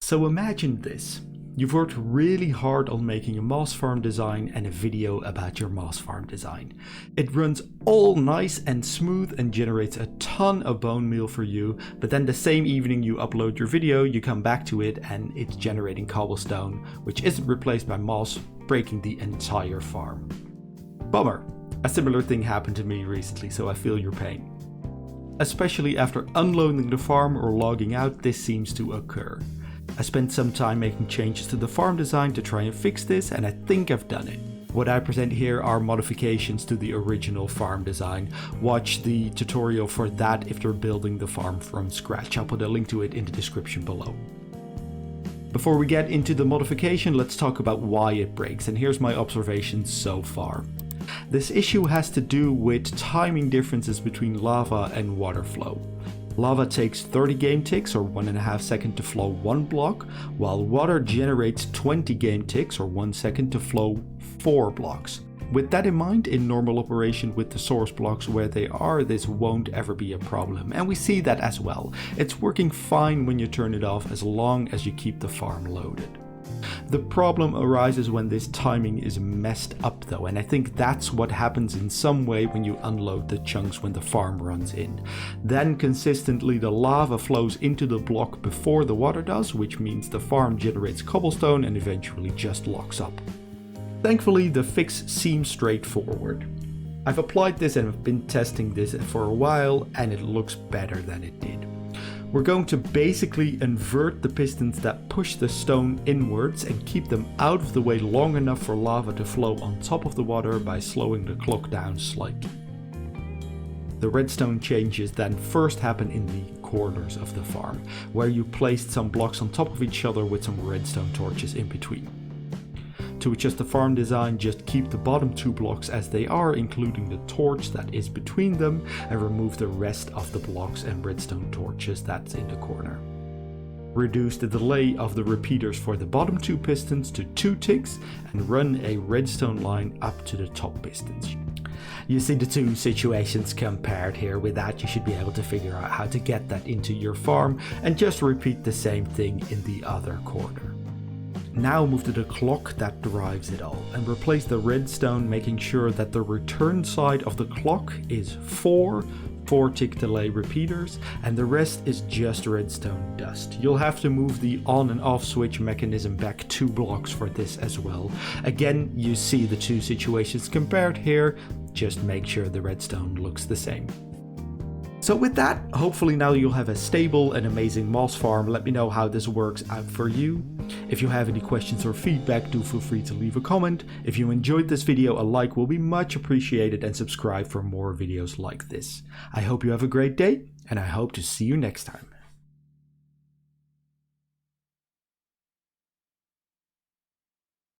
So imagine this. You've worked really hard on making a moss farm design and a video about your moss farm design. It runs all nice and smooth and generates a ton of bone meal for you, but then the same evening you upload your video, you come back to it and it's generating cobblestone, which isn't replaced by moss, breaking the entire farm. Bummer. A similar thing happened to me recently, so I feel your pain. Especially after unloading the farm or logging out, this seems to occur. I spent some time making changes to the farm design to try and fix this, and I think I've done it. What I present here are modifications to the original farm design. Watch the tutorial for that if you're building the farm from scratch. I'll put a link to it in the description below. Before we get into the modification, let's talk about why it breaks, and here's my observations so far. This issue has to do with timing differences between lava and water flow. Lava takes 30 game ticks or 1.5 seconds to flow 1 block, while water generates 20 game ticks or 1 second to flow 4 blocks. With that in mind, in normal operation with the source blocks where they are, this won't ever be a problem, and we see that as well. It's working fine when you turn it off as long as you keep the farm loaded. The problem arises when this timing is messed up though, and I think that's what happens in some way when you unload the chunks when the farm runs in. Then consistently the lava flows into the block before the water does, which means the farm generates cobblestone and eventually just locks up. Thankfully the fix seems straightforward. I've applied this and have been testing this for a while and it looks better than it did. We're going to basically invert the pistons that push the stone inwards and keep them out of the way long enough for lava to flow on top of the water by slowing the clock down slightly. The redstone changes then first happen in the corners of the farm, where you placed some blocks on top of each other with some redstone torches in between. To adjust the farm design, just keep the bottom 2 blocks as they are, including the torch that is between them, and remove the rest of the blocks and redstone torches that's in the corner. Reduce the delay of the repeaters for the bottom 2 pistons to 2 ticks and run a redstone line up to the top pistons. You see the two situations compared here. With that, you should be able to figure out how to get that into your farm and just repeat the same thing in the other corner. Now move to the clock that drives it all and replace the redstone, making sure that the return side of the clock is 4 4-tick delay repeaters and the rest is just redstone dust. You'll have to move the on and off switch mechanism back 2 blocks for this as well. Again, you see the two situations compared here, just make sure the redstone looks the same. So with that, hopefully now you'll have a stable and amazing moss farm. Let me know how this works out for you. If you have any questions or feedback, do feel free to leave a comment. If you enjoyed this video, a like will be much appreciated, and subscribe for more videos like this. I hope you have a great day, and I hope to see you next time.